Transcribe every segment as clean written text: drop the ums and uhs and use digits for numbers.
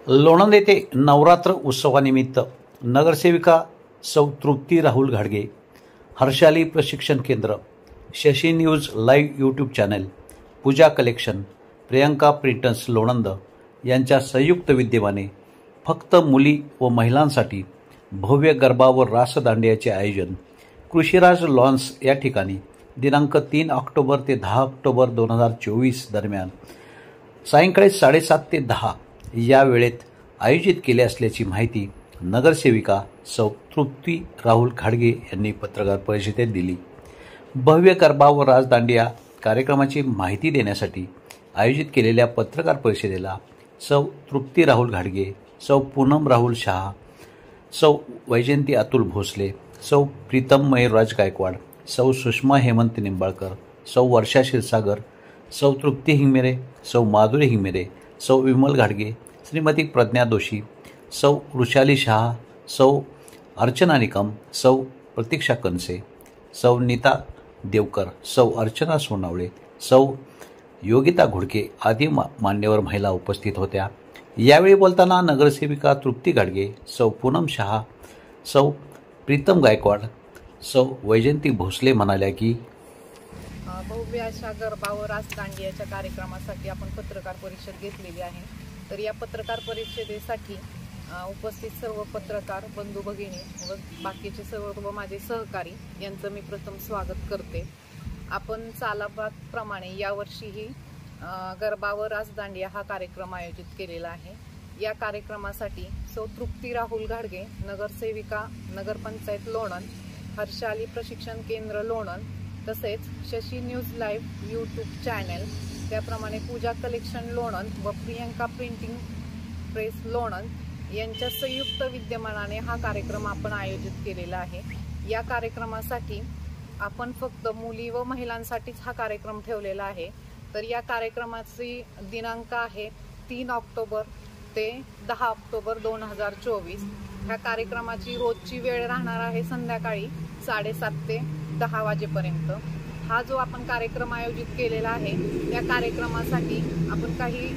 लोणंद येथे नवरात्र उत्सवानिमित्त नगरसेविका सौ तृप्ती राहुल घाडगे, हर्षाली प्रशिक्षण केंद्र, Shashi news live YouTube channel, Pooja collection, Priyanka printers Lonand यांच्या संयुक्त विद्यमाने फक्त मुली व महिलांसाठी भव्य गरबा व रास दांडियाचे आयोजन कृषीराज लॉन्स या ठिकाणी दिनांक 3 ऑक्टोबर ते 10 ऑक्टोबर 2024 दरम्यान सायंकाळी 7:30 ते 10 या वेळेत आयोजित केले असल्याची माहिती नगरसेविका सौ तृप्ती राहुल घाडगे यांनी पत्रकार परिषदेत दिली। भव्य गरबा व रास दांडिया कार्यक्रमाची माहिती देण्यासाठी आयोजित केलेल्या पत्रकार परिषदेला सौ तृप्ती राहुल घाडगे, सौ पूनम राहुल शहा, सौ वैजंती अतुल भोसले, सौ प्रीतम मयूरराज गायकवाड, सौ सुषमा हेमंत निंबाळकर, सौ वर्षा क्षीरसागर, सौ तृप्ती हिंगमिरे, सौ माधुरी हिंगमिरे, सौ विमल घाडगे, श्रीमती प्रज्ञा दोशी, सौ वृषाली शहा, सौ अर्चना निकम, सौ प्रतीक्षा कनसे, सौ नीता देवकर, सौ अर्चना सोनावळे, सौ योगिता घोडके आदी मान्यवर महिला उपस्थित होत्या। यावेळी बोलताना नगरसेविका तृप्ती घाडगे, सौ पूनम शहा, सौ प्रीतम गायकवाड, सौ वैजंती भोसले म्हणाल्या की भव्य अशा गरबा व रास दांडियाच्या कार्यक्रमासाठी आपण पत्रकार परिषद घेतलेली आहे। तर या पत्रकार परिषदेसाठी उपस्थित सर्व पत्रकार बंधू भगिनी व बाकीचे सर्व माझे सहकारी यांचं मी प्रथम स्वागत करते। आपण सालाबादप्रमाणे यावर्षीही गरबा व रास दांडिया हा कार्यक्रम आयोजित केलेला आहे। या कार्यक्रमासाठी सौ तृप्ती राहुल घाडगे, नगरसेविका नगरपंचायत लोणंद, हर्षाली प्रशिक्षण केंद्र लोणंद, तसेच Shashi news live YouTube channel, त्याप्रमाणे पूजा कलेक्शन लोणंद व प्रियंका प्रिंटिंग प्रेस लोणंद यांच्या संयुक्त विद्यमानाने हा कार्यक्रम आपण आयोजित केलेला आहे। या कार्यक्रमासाठी आपण फक्त मुली व महिलांसाठीच हा कार्यक्रम ठेवलेला आहे। तर या कार्यक्रमाची दिनांक आहे 3 ऑक्टोबर ते 10 ऑक्टोबर 2024। ह्या कार्यक्रमाची रोजची वेळ राहणार आहे संध्याकाळी 7:30 ते 10 वाजेपर्यंत। हा जो आपण कार्यक्रम आयोजित केलेला आहे त्या कार्यक्रमासाठी आपण काही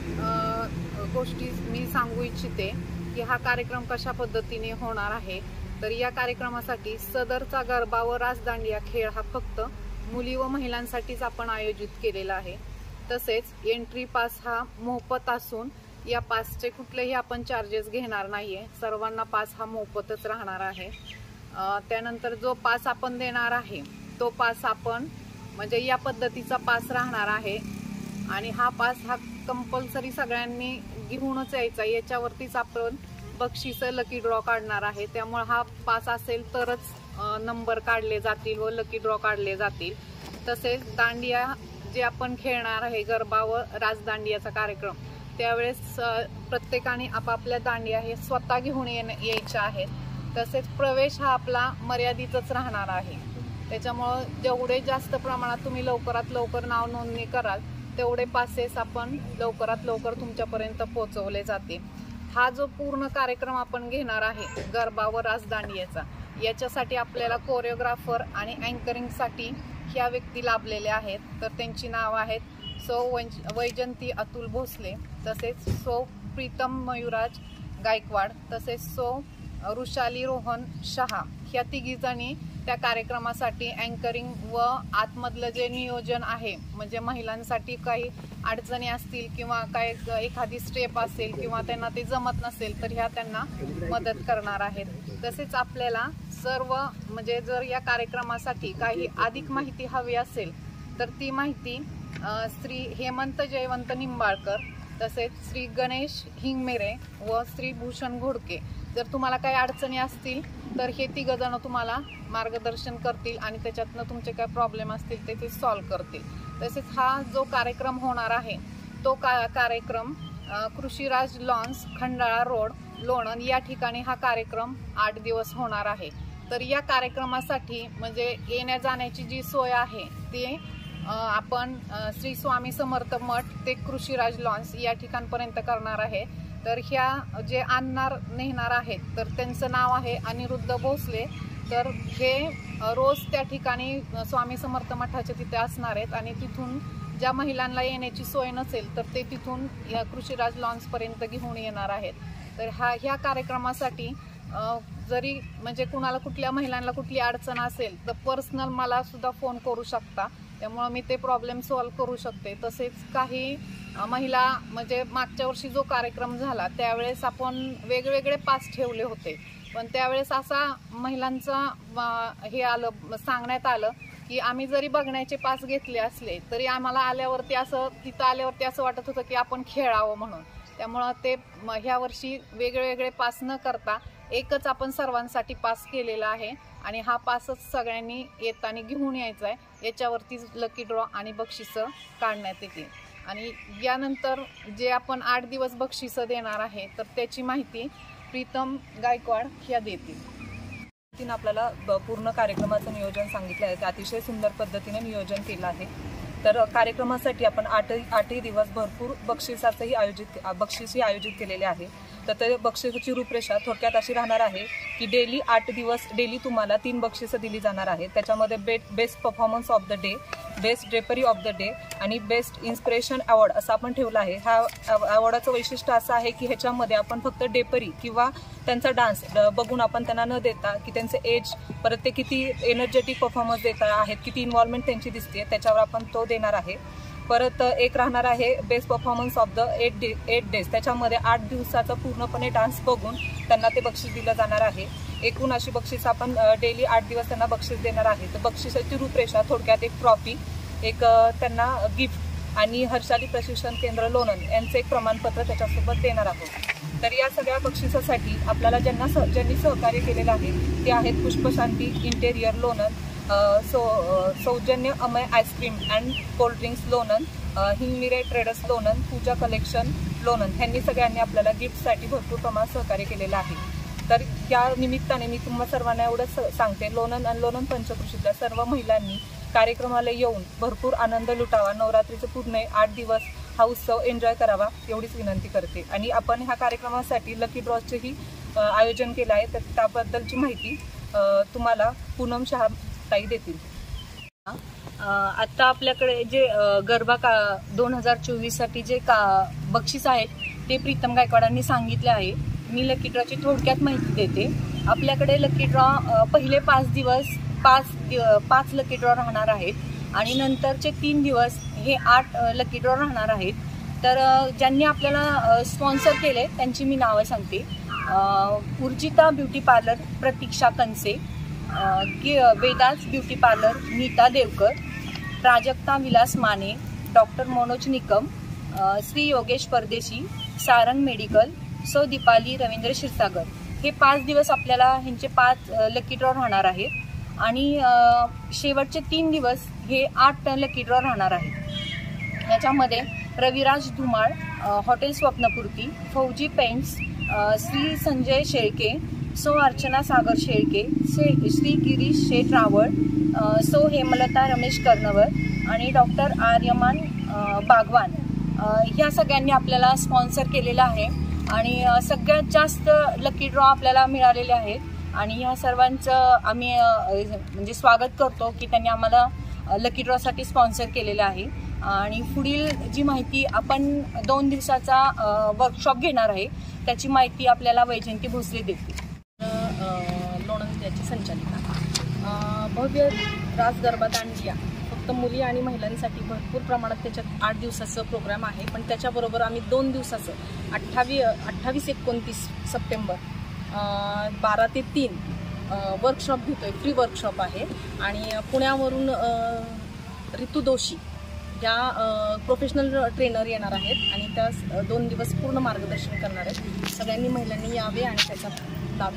गोष्टी मी सांगू इच्छिते की हा कार्यक्रम कशा पद्धतीने होणार आहे। तर या कार्यक्रमासाठी सदरचा गरबा व रास दांडिया खेळ हा फक्त मुली व महिलांसाठीच आपण आयोजित केलेला आहे। तसेच एंट्री पास हा मोफत असून या पासचे कुठलेही आपण चार्जेस घेणार नाहीये, सर्वांना पास हा मोफतच राहणार आहे। त्यानंतर जो पास आपण देणार आहे तो पास आपण म्हणजे या पद्धतीचा पास राहणार आहे आणि हा पास हा कंपल्सरी सगळ्यांनी घेऊनच यायचा। याच्यावरतीच आपण बक्षीस लकी ड्रॉ काढणार आहे, त्यामुळे हा पास असेल तरच नंबर काढले जातील व लकी ड्रॉ काढले जातील। तसेच दांडिया जे आपण खेळणार आहे गरबा व रास दांडियाचा कार्यक्रम, त्यावेळेस प्रत्येकाने आपापल्या दांडिया हे स्वतः घेऊन यायच्या आहेत। तसेच प्रवेश हा आपला मर्यादितच राहणार आहे, त्याच्यामुळे जेवढे जास्त प्रमाणात तुम्ही लवकरात लवकर नाव नोंदणी कराल तेवढे पासेस आपण लवकरात लवकर तुमच्यापर्यंत पोहोचवले जाते। हा जो पूर्ण कार्यक्रम आपण घेणार आहे गरबा व रास दांडियाचा, याच्यासाठी आपल्याला कोरिओग्राफर आणि अँकरिंगसाठी ह्या व्यक्ती लाभलेल्या आहेत। तर त्यांची नाव आहेत सौ वैजंती अतुल भोसले, तसेच सौ प्रीतम मयूरराज गायकवाड, तसेच सौ वृषाली रोहन शहा। ह्या तिघी जणी त्या कार्यक्रमासाठी अँकरिंग व आतमधलं जे नियोजन आहे म्हणजे महिलांसाठी काही अडचणी असतील किंवा काय एखादी स्टेप असेल किंवा त्यांना ते जमत नसेल तर ह्या त्यांना मदत करणार आहेत। तसेच आपल्याला सर्व म्हणजे जर या कार्यक्रमासाठी काही अधिक माहिती हवी असेल तर ती माहिती श्री हेमंत जयवंत निंबाळकर, तसेच श्री गणेश हिंगमिरे व श्री भूषण घोडके, जर तुम्हाला काही अडचणी असतील तर हे तिघ जण तुम्हाला मार्गदर्शन करतील आणि त्याच्यातनं तुमचे काय प्रॉब्लेम असतील ते सॉल्व्ह करतील। तसेच हा जो कार्यक्रम होणार आहे तो कार्यक्रम कृषीराज लॉन्स खंडाळा रोड लोणंद या ठिकाणी हा कार्यक्रम 8 दिवस होणार आहे। तर या कार्यक्रमासाठी म्हणजे येण्या जाण्याची जी सोय आहे ते आपण श्री स्वामी समर्थ मठ ते कृषीराज लॉन्स या ठिकाणपर्यंत करणार आहे। तर ह्या जे आणणार नेणार आहेत तर त्यांचं नाव आहे अनिरुद्ध भोसले। तर हे रोज त्या ठिकाणी स्वामी समर्थ मठाच्या तिथे असणार आहेत आणि तिथून ज्या महिलांना येण्याची सोय नसेल तर ते तिथून या कृषीराज लॉन्सपर्यंत घेऊन येणार आहेत। तर ह्या कार्यक्रमासाठी जरी म्हणजे कुणाला कुठल्या महिलांना कुठली अडचण असेल तर पर्सनल मला सुद्धा फोन करू शकता, त्यामुळे मी ते प्रॉब्लेम सॉल्व्ह करू शकते. तसेच काही महिला म्हणजे मागच्या वर्षी जो कार्यक्रम झाला त्यावेळेस आपण वेगवेगळे पास ठेवले होते, पण त्यावेळेस असा महिलांचा हे आलं सांगण्यात आलं की आम्ही जरी बघण्याचे पास घेतले असले तरी आम्हाला आल्यावरती तिथं आल्यावरती असं वाटत होतं की आपण खेळावं म्हणून. त्यामुळं ते ह्या वर्षी वेगवेगळे पास न करता एकच आपण सर्वांसाठी पास केलेला आहे आणि हा पासच सगळ्यांनी येताना घेऊन यायचा आहे. याच्यावरतीच लकी ड्रॉ आणि बक्षिसं काढण्यात येतील. आणि यानंतर जे आपण 8 दिवस बक्षिसं देणार आहे तर त्याची माहिती प्रीतम गायकवाड ह्या देतील. तिने आपल्याला पूर्ण कार्यक्रमाचं नियोजन सांगितलं आहे, अतिशय सुंदर पद्धतीने नियोजन केलं आहे. तर कार्यक्रमासाठी आपण 8 दिवस भरपूर बक्षिसही आयोजित केलेले आहे. तर ते बक्षिसाची रूपरेषा थोडक्यात अशी राहणार आहे की डेली 8 दिवस डेली तुम्हाला 3 बक्षिसं दिली जाणार आहेत. त्याच्यामध्ये best performance of the day, best drapery of the day आणि बेस्ट इन्स्पिरेशन अवॉर्ड असं आपण ठेवलं आहे. ह्या अवॉर्डाचं वैशिष्ट्य असं आहे की ह्याच्यामध्ये आपण फक्त डेपरी किंवा त्यांचा डान्स बघून आपण त्यांना न देता की त्यांचे एज, परत ते किती एनर्जेटिक परफॉर्मन्स देत आहेत, किती इन्व्हॉल्वमेंट त्यांची दिसते त्याच्यावर आपण तो देणार आहे. परत एक राहणार आहे best performance of the 8 days. त्याच्यामध्ये 8 दिवसाचा पूर्णपणे डान्स बघून त्यांना ते बक्षीस दिलं जाणार आहे. एकूण अशी बक्षीस आपण डेली 8 दिवस त्यांना बक्षीस देणार आहे. तर बक्षिसाची रूपरेषा थोडक्यात एक ट्रॉफी, एक त्यांना गिफ्ट आणि हर्षाली प्रशिक्षण केंद्र लोणंद यांचं एक प्रमाणपत्र त्याच्यासोबत देणार आहोत. तर या सगळ्या बक्षिसासाठी आपल्याला ज्यांनी सहकार्य केलेलं आहे ते आहेत पुष्पशांती इंटेरियर लोणंद, सौजन्य Amay ice cream and cold drinks Lonand, Hingmire traders Lonand, Pooja collection Lonand ह्यांनी सगळ्यांनी आपल्याला गिफ्टसाठी भरपूर प्रमाणात सहकार्य केलेलं आहे. तर या निमित्ताने मी तुम्हाला सर्वांना एवढंच सांगते, लोणंद आणि लोणंद पंचक्रोशीतल्या सर्व महिलांनी कार्यक्रमाला येऊन भरपूर आनंद लुटावा, नवरात्रीचे पूर्ण 8 दिवस हा उत्सव एन्जॉय करावा एवढीच विनंती करते. आणि आपण ह्या कार्यक्रमासाठी लकी ड्रॉचेही आयोजन केलं आहे, तर त्याबद्दलची माहिती तुम्हाला पूनम शहा ताई देतील. आता आपल्याकडे जे गरबा 2024 साठी जे बक्षीस आहेत ते प्रीतम गायकवाडांनी सांगितले आहे. मी लकी ड्रॉची थोडक्यात माहिती देते. आपल्याकडे लकी ड्रॉ पहिले 5 दिवस 5 लकी ड्रॉ राहणार आहेत आणि नंतरचे 3 दिवस हे 8 लकी ड्रॉ राहणार आहेत. तर ज्यांनी आपल्याला स्पॉन्सर केले त्यांची मी नावं सांगते. Urjita beauty parlour Pratiksha Kanse, Vedas beauty parlour Neeta Deokar, Prajakta Vilas Mane, doctor Manoj Nikam, Shri Yogesh Pardeshi, Sarang medical, सौ दीपाली रवींद्र क्षीरसागर. हे 5 दिवस आपल्याला ह्यांचे 5 लकी ड्रॉ राहणार आहेत आणि शेवटचे 3 दिवस हे 8 लकी ड्रॉ राहणार आहेत. याच्यामध्ये रविराज धुमाळ, हॉटेल स्वप्नपूर्ती, फौजी पेंट्स, श्री संजय शेळके, सौ अर्चना सागर शेळके, श्री गिरीश शेठ रावळ, सौ हेमलता रमेश कर्णवर आणि डॉक्टर आर्यमान बागवान ह्या सगळ्यांनी आपल्याला स्पॉन्सर केलेलं आहे. आणि सगळ्यात जास्त लकी ड्रॉ आपल्याला मिळालेले आहेत आणि ह्या सर्वांचं आम्ही म्हणजे स्वागत करतो की त्यांनी आम्हाला लकी ड्रॉसाठी स्पॉन्सर केलेलं आहे. आणि पुढील जी माहिती आपण 2 दिवसाचा वर्कशॉप घेणार आहे त्याची माहिती आपल्याला वैजयंती भोसले देतील. लोणंद याची संचालिका. भव्य रास गरबा दांडिया फक्त मुली आणि महिलांसाठी भरपूर प्रमाणात त्याच्यात 8 दिवसाचं प्रोग्राम आहे, पण त्याच्याबरोबर आम्ही 2 दिवसाचं 28-29 सप्टेंबर 12 ते 3 वर्कशॉप घेतोय. फ्री वर्कशॉप आहे आणि पुण्यावरून ऋतू दोशी या प्रोफेशनल ट्रेनर येणार आहेत आणि त्या 2 दिवस पूर्ण मार्गदर्शन करणार आहेत. सगळ्यांनी महिलांनी यावे आणि त्याचा लाभ